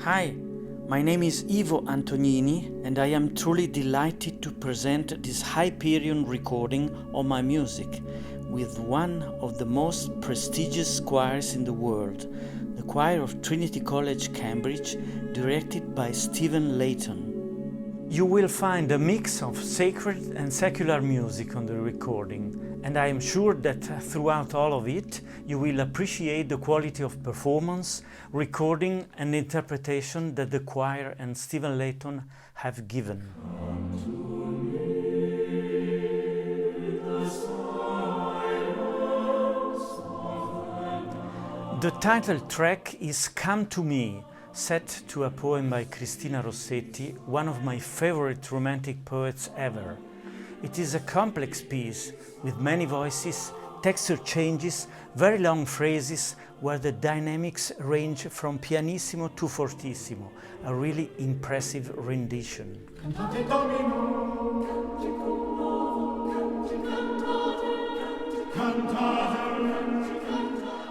Hi, my name is Ivo Antognini and I am truly delighted to present this Hyperion recording of my music with one of the most prestigious choirs in the world, the choir of Trinity College Cambridge, directed by Layton. You will find a mix of sacred and secular music on the recording, and I am sure that throughout all of it you will appreciate the quality of performance, recording and interpretation that the choir and Layton have given. The title track is Come to Me, set to a poem by Cristina Rossetti, one of my favorite romantic poets ever. It is a complex piece with many voices, texture changes, very long phrases where the dynamics range from pianissimo to fortissimo, a really impressive rendition. Laudate Dominum,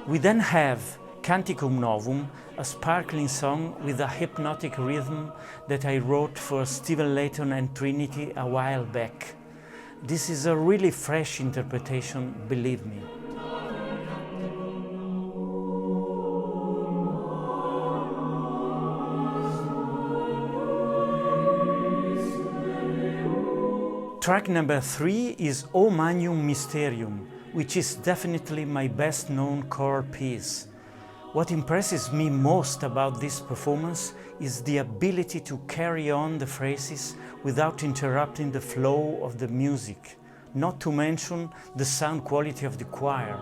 We then have Canticum Novum, a sparkling song with a hypnotic rhythm that I wrote for Layton and Trinity a while back. This is a really fresh interpretation, believe me. Track number 3 is O Magnum Mysterium, which is definitely my best known choral piece. What impresses me most about this performance is the ability to carry on the phrases without interrupting the flow of the music, not to mention the sound quality of the choir.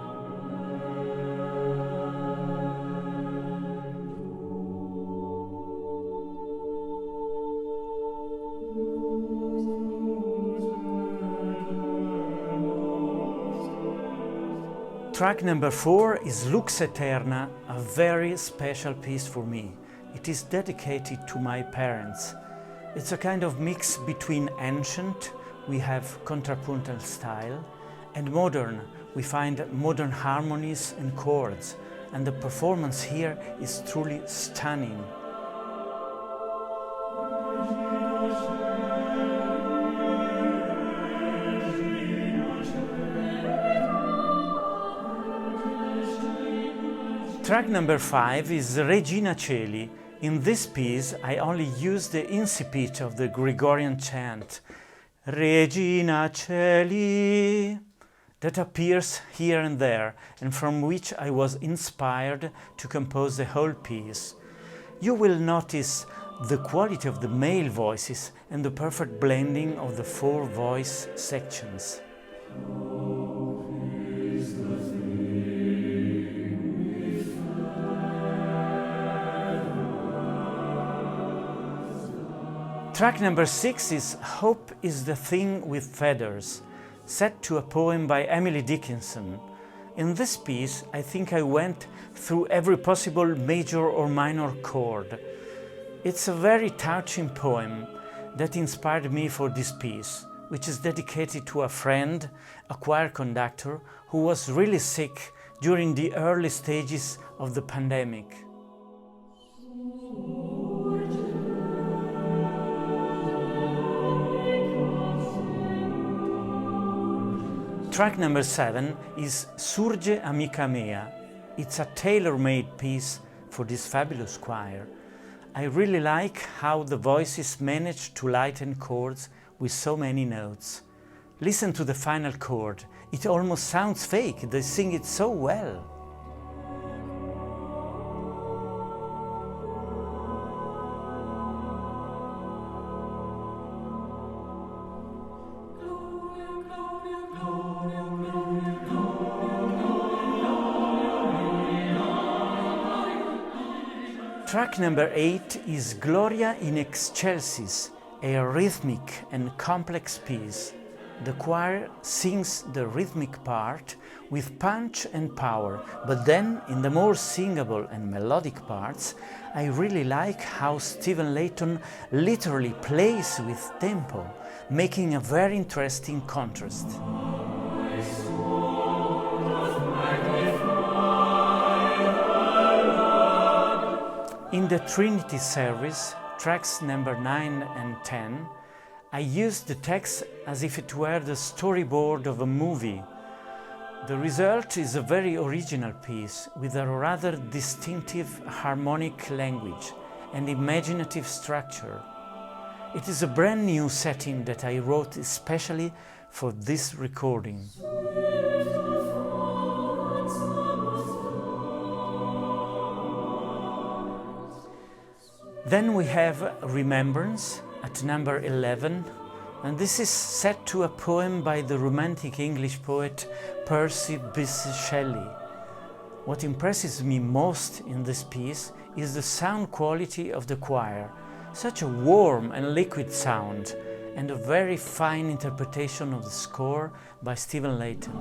Track number 4 is Lux Aeterna, a very special piece for me. It is dedicated to my parents. It's a kind of mix between ancient, we have contrapuntal style, and modern, we find modern harmonies and chords, and the performance here is truly stunning. Track number 5 is Regina caeli. In this piece, I only use the incipit of the Gregorian chant, Regina caeli, that appears here and there, and from which I was inspired to compose the whole piece. You will notice the quality of the male voices and the perfect blending of the 4 voice sections. Track number 6 is Hope is the Thing with Feathers, set to a poem by Emily Dickinson. In this piece, I think I went through every possible major or minor chord. It's a very touching poem that inspired me for this piece, which is dedicated to a friend, a choir conductor, who was really sick during the early stages of the pandemic. Track number 7 is Surge Amica Mea. It's a tailor-made piece for this fabulous choir. I really like how the voices manage to lighten chords with so many notes. Listen to the final chord. It almost sounds fake. They sing it so well. Track number 8 is Gloria in excelsis, a rhythmic and complex piece. The choir sings the rhythmic part with punch and power, but then in the more singable and melodic parts, I really like how Layton literally plays with tempo, making a very interesting contrast. In the Trinity Service, tracks number 9 and 10, I used the text as if it were the storyboard of a movie. The result is a very original piece with a rather distinctive harmonic language and imaginative structure. It is a brand new setting that I wrote especially for this recording. Then we have Remembrance at number 11, and this is set to a poem by the Romantic English poet Percy Bysshe Shelley. What impresses me most in this piece is the sound quality of the choir, such a warm and liquid sound, and a very fine interpretation of the score by Stephen Layton.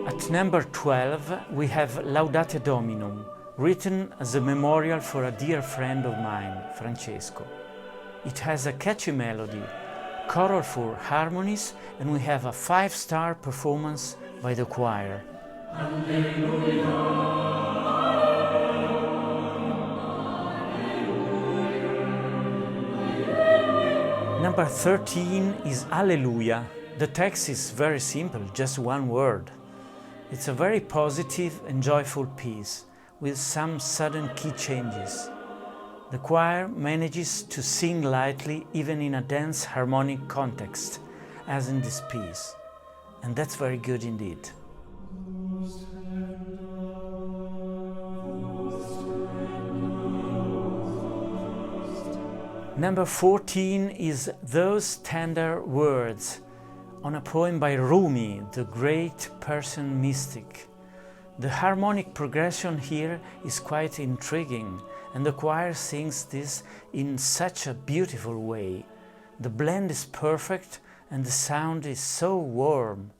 At number 12 we have Laudate Dominum, written as a memorial for a dear friend of mine, Francesco. It has a catchy melody, colorful harmonies, and we have a 5-star performance by the choir. Alleluia. Number 13 is Alleluia. The text is very simple, just one word. It's a very positive and joyful piece, with some sudden key changes. The choir manages to sing lightly even in a dense harmonic context, as in this piece, and that's very good indeed. Number 14 is Those Tender Words, on a poem by Rumi, the great Persian mystic. The harmonic progression here is quite intriguing, and the choir sings this in such a beautiful way. The blend is perfect and the sound is so warm.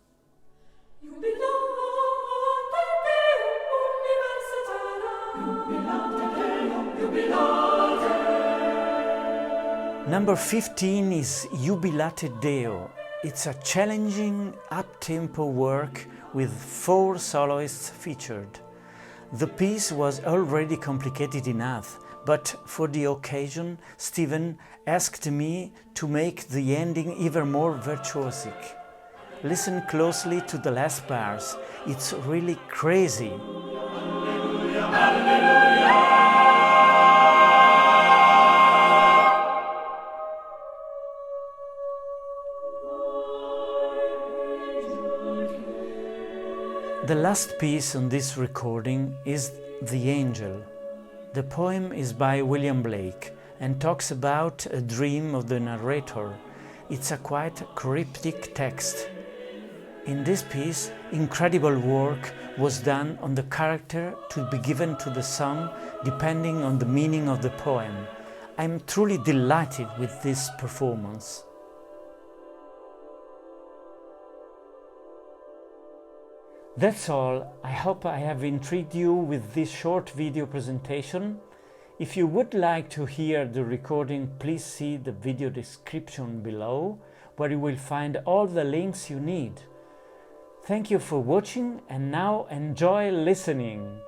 Number 15 is Jubilate Deo. It's a challenging, up-tempo work with 4 soloists featured. The piece was already complicated enough, but for the occasion, Stephen asked me to make the ending even more virtuosic. Listen closely to the last bars. It's really crazy. Alleluia, alleluia. The last piece on this recording is The Angel. The poem is by William Blake and talks about a dream of the narrator. It's a quite cryptic text. In this piece, incredible work was done on the character to be given to the song depending on the meaning of the poem. I'm truly delighted with this performance. That's all. I hope I have intrigued you with this short video presentation. If you would like to hear the recording, please see the video description below, where you will find all the links you need. Thank you for watching, and now enjoy listening.